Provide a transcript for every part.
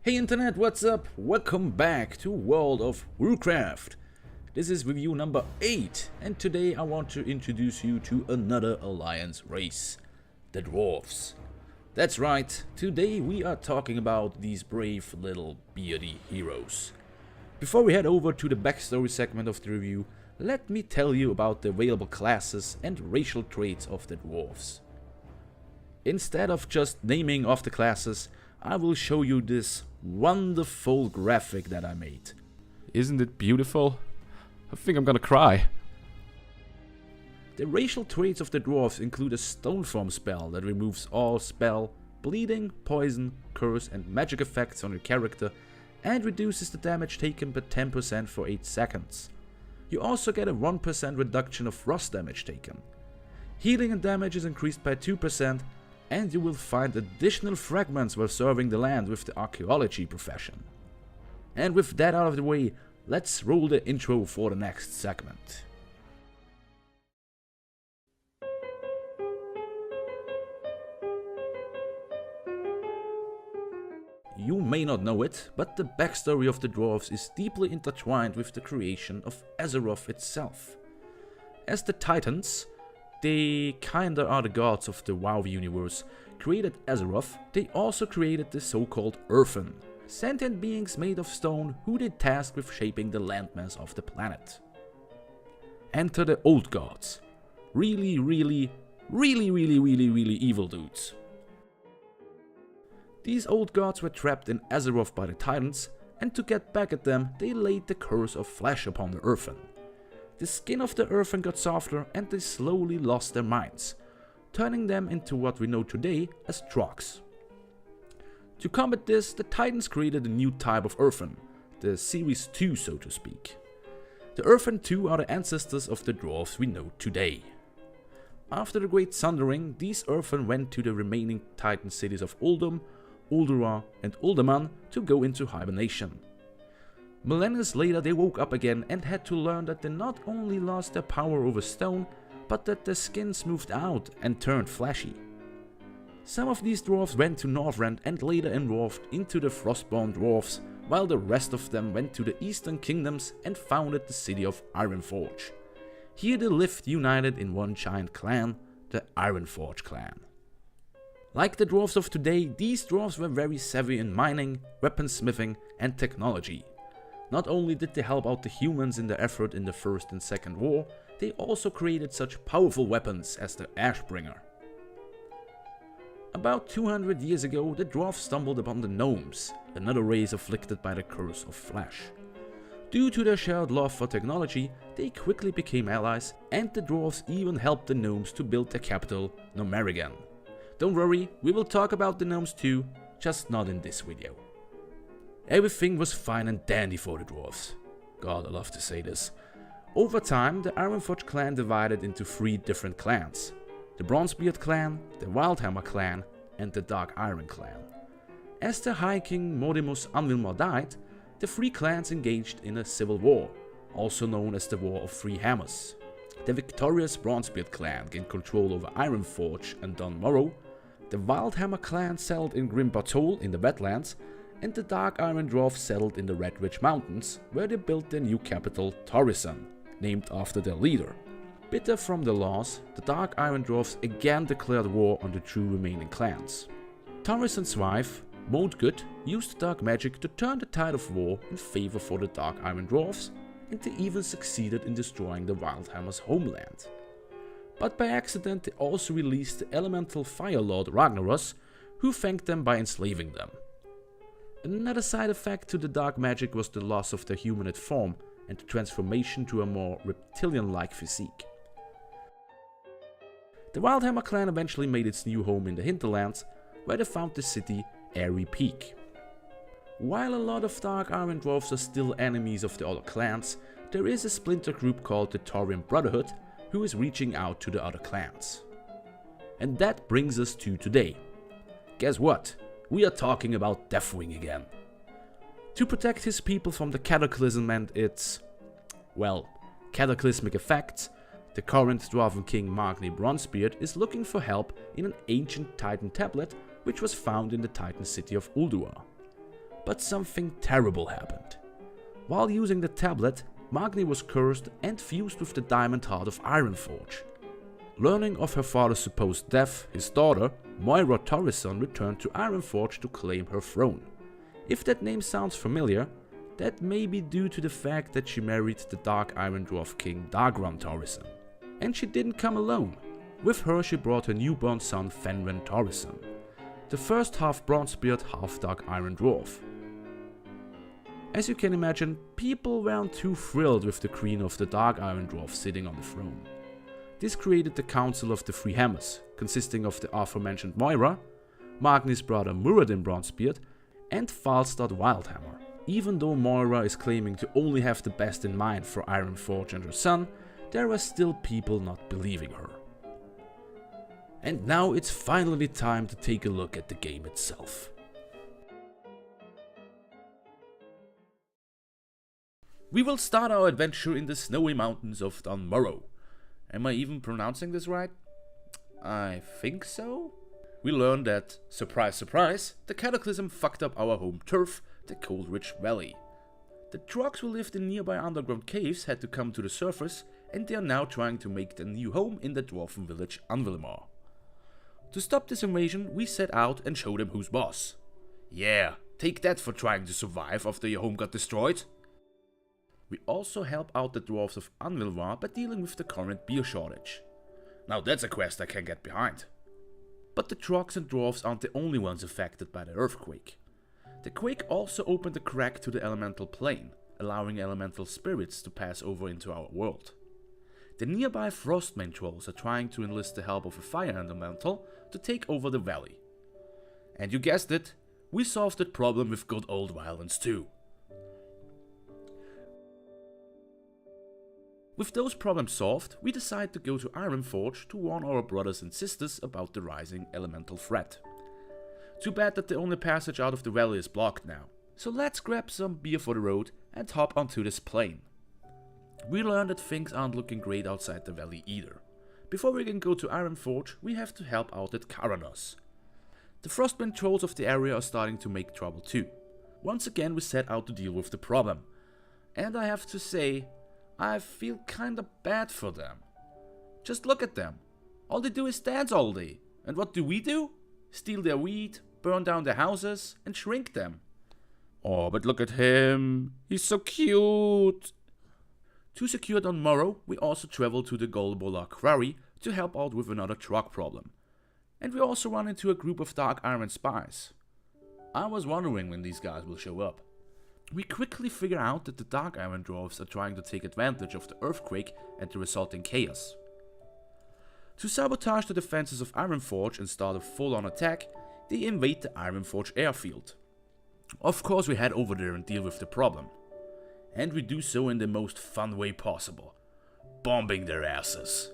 Hey internet, what's up? Welcome back to World of Roocraft. This is review number 8, and today I want to introduce you to another alliance race, the Dwarves. That's right, today we are talking about these brave little beardy heroes. Before we head over to the backstory segment of the review, let me tell you about the available classes and racial traits of the Dwarves. Instead of just naming off the classes, I will show you this wonderful graphic that I made. Isn't it beautiful? I think I'm gonna cry. The racial traits of the Dwarves include a stone form spell that removes all spell, bleeding, poison, curse and magic effects on your character and reduces the damage taken by 10% for 8 seconds. You also get a 1% reduction of frost damage taken. Healing and damage is increased by 2%, and you will find additional fragments while serving the land with the archaeology profession. And with that out of the way, let's roll the intro for the next segment. You may not know it, but the backstory of the Dwarves is deeply intertwined with the creation of Azeroth itself. As the Titans, they kinda are the gods of the WoW universe, created Azeroth, they also created the so-called Earthen, sentient beings made of stone who they tasked with shaping the landmass of the planet. Enter the Old Gods. Really evil dudes. These old gods were trapped in Azeroth by the Titans, and to get back at them, they laid the curse of flesh upon the Earthen. The skin of the Earthen got softer and they slowly lost their minds, turning them into what we know today as Trogs. To combat this, the Titans created a new type of Earthen, the Series 2 so to speak. The Earthen 2 are the ancestors of the Dwarves we know today. After the Great Sundering, these Earthen went to the remaining Titan cities of Uldum, Ulduar and Uldaman to go into hibernation. Millennia later they woke up again and had to learn that they not only lost their power over stone, but that their skin smoothed out and turned fleshy. Some of these dwarves went to Northrend and later evolved into the Frostborn Dwarves, while the rest of them went to the Eastern Kingdoms and founded the city of Ironforge. Here they lived united in one giant clan, the Ironforge clan. Like the dwarves of today, these dwarves were very savvy in mining, weaponsmithing and technology. Not only did they help out the humans in their effort in the First and Second War, they also created such powerful weapons as the Ashbringer. About 200 years ago, the dwarves stumbled upon the gnomes, another race afflicted by the curse of flesh. Due to their shared love for technology, they quickly became allies, and the dwarves even helped the gnomes to build their capital, Gnomerigan. Don't worry, we will talk about the gnomes too, just not in this video. Everything was fine and dandy for the dwarves. God, I love to say this. Over time, the Ironforge clan divided into 3 different clans. The Bronzebeard clan, the Wildhammer clan and the Dark Iron clan. As the High King Modimus Anvilmar died, the 3 clans engaged in a civil war, also known as the War of 3 Hammers. The victorious Bronzebeard clan gained control over Ironforge and Dun Morrow, the Wildhammer clan settled in Grim Bartol in the Wetlands, and the Dark Iron Dwarves settled in the Red Ridge Mountains, where they built their new capital, Torisan, named after their leader. Bitter from the loss, the Dark Iron Dwarves again declared war on the 2 remaining clans. Torisan's wife, Modgut, used dark magic to turn the tide of war in favor for the Dark Iron Dwarves, and they even succeeded in destroying the Wildhammer's homeland. But by accident they also released the elemental fire lord Ragnaros, who thanked them by enslaving them. Another side effect to the dark magic was the loss of their humanoid form and the transformation to a more reptilian-like physique. The Wildhammer clan eventually made its new home in the hinterlands, where they found the city Airy Peak. While a lot of Dark Iron Dwarves are still enemies of the other clans, there is a splinter group called the Taurian Brotherhood, who is reaching out to the other clans. And that brings us to today. Guess what? We are talking about Deathwing again. To protect his people from the cataclysm and its, well, cataclysmic effects, the current Dwarven king Magni Bronzebeard is looking for help in an ancient Titan tablet which was found in the Titan city of Ulduar. But something terrible happened. While using the tablet, Magni was cursed and fused with the diamond heart of Ironforge. Learning of her father's supposed death, his daughter, Moira Torison, returned to Ironforge to claim her throne. If that name sounds familiar, that may be due to the fact that she married the Dark Iron Dwarf King Dagran Torison. And she didn't come alone. With her she brought her newborn son Fenren Torison, the first half Bronzebeard, half Dark Iron Dwarf. As you can imagine, people weren't too thrilled with the Queen of the Dark Iron Dwarf sitting on the throne. This created the Council of the Three Hammers, consisting of the aforementioned Moira, Magni's brother Muradin Bronzebeard, and Falstad Wildhammer. Even though Moira is claiming to only have the best in mind for Ironforge and her son, there are still people not believing her. And now it's finally time to take a look at the game itself. We will start our adventure in the snowy mountains of Dunmorrow. Am I even pronouncing this right? I think so. We learn that, surprise surprise, the cataclysm fucked up our home turf, the Coldridge Valley. The Trogs who lived in nearby underground caves had to come to the surface, and they are now trying to make their new home in the dwarven village Anvilmar. To stop this invasion, we set out and show them who's boss. Yeah, take that for trying to survive after your home got destroyed. We also help out the dwarves of Anvilmar by dealing with the current beer shortage. Now that's a quest I can get behind. But the Trogs and dwarves aren't the only ones affected by the earthquake. The quake also opened a crack to the elemental plane, allowing elemental spirits to pass over into our world. The nearby Frostmane trolls are trying to enlist the help of a fire elemental to take over the valley. And you guessed it, we solved that problem with good old violence too. With those problems solved, we decide to go to Ironforge to warn our brothers and sisters about the rising elemental threat. Too bad that the only passage out of the valley is blocked now. So let's grab some beer for the road and hop onto this plane. We learn that things aren't looking great outside the valley either. Before we can go to Ironforge, we have to help out at Karanos. The Frostmane trolls of the area are starting to make trouble too. Once again we set out to deal with the problem. And I have to say, I feel kinda bad for them. Just look at them. All they do is dance all day. And what do? Steal their wheat, burn down their houses, and shrink them. Oh, but look at him. He's so cute. To secure Dunmorrow, we also travel to the Golbola Quarry to help out with another truck problem. And we also run into a group of Dark Iron spies. I was wondering when these guys will show up. We quickly figure out that the Dark Iron Dwarves are trying to take advantage of the earthquake and the resulting chaos. To sabotage the defenses of Ironforge and start a full-on attack, they invade the Ironforge airfield. Of course we head over there and deal with the problem. And we do so in the most fun way possible, bombing their asses.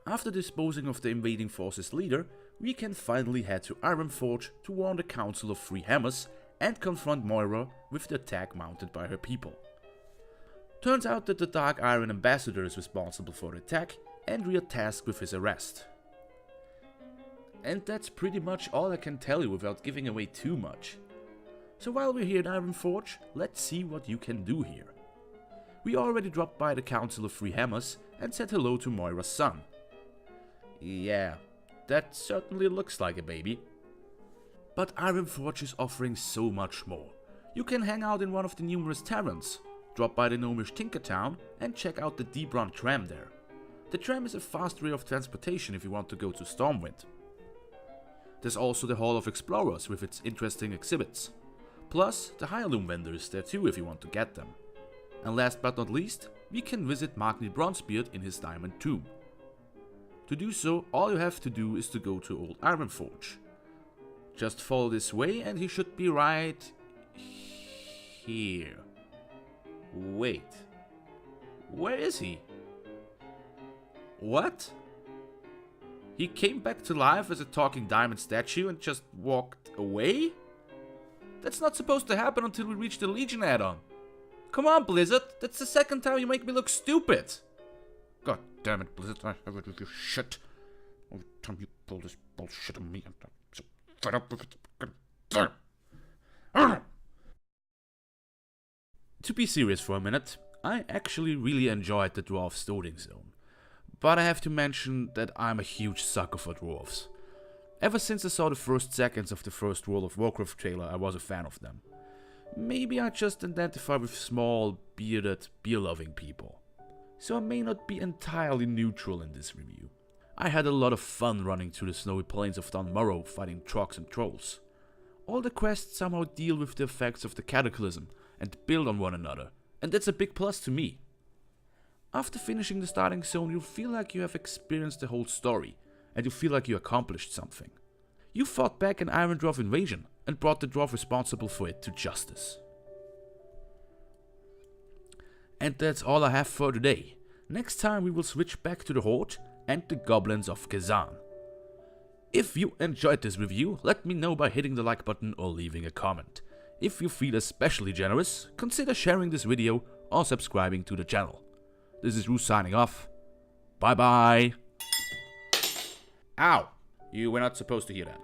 After disposing of the invading force's leader, we can finally head to Ironforge to warn the Council of Three Hammers and confront Moira with the attack mounted by her people. Turns out that the Dark Iron Ambassador is responsible for the attack and we are tasked with his arrest. And that's pretty much all I can tell you without giving away too much. So while we're here in Ironforge, let's see what you can do here. We already dropped by the Council of Three Hammers and said hello to Moira's son. Yeah, that certainly looks like a baby. But Ironforge is offering so much more. You can hang out in one of the numerous taverns, drop by the gnomish Tinkertown and check out the Deep Run tram there. The tram is a fast way of transportation if you want to go to Stormwind. There's also the Hall of Explorers with its interesting exhibits. Plus, the Heirloom vendor is there too if you want to get them. And last but not least, we can visit Magni Bronzebeard in his diamond tomb. To do so, all you have to do is to go to Old Ironforge. Just follow this way and he should be right here. Wait, where is he? What? He came back to life as a talking diamond statue and just walked away? That's not supposed to happen until we reach the Legion add-on. Come on, Blizzard, that's the second time you make me look stupid. God damn it, Blizzard, I have it with your shit. Every time you pull this bullshit on me, I'm so fed up with it. To be serious for a minute, I actually really enjoyed the Dwarves Storing Zone. But I have to mention that I'm a huge sucker for Dwarves. Ever since I saw the first seconds of the first World of Warcraft trailer, I was a fan of them. Maybe I just identify with small, bearded, beer-loving people. So I may not be entirely neutral in this review. I had a lot of fun running through the snowy plains of Dunmorrow fighting trogs and trolls. All the quests somehow deal with the effects of the Cataclysm and build on one another, and that's a big plus to me. After finishing the starting zone, you feel like you have experienced the whole story, and you feel like you accomplished something. You fought back an Iron Dwarf invasion, and brought the dwarf responsible for it to justice. And that's all I have for today. Next time we will switch back to the Horde and the Goblins of Kazan. If you enjoyed this review, let me know by hitting the like button or leaving a comment. If you feel especially generous, consider sharing this video or subscribing to the channel. This is Roos signing off. Bye bye. Ow! You were not supposed to hear that.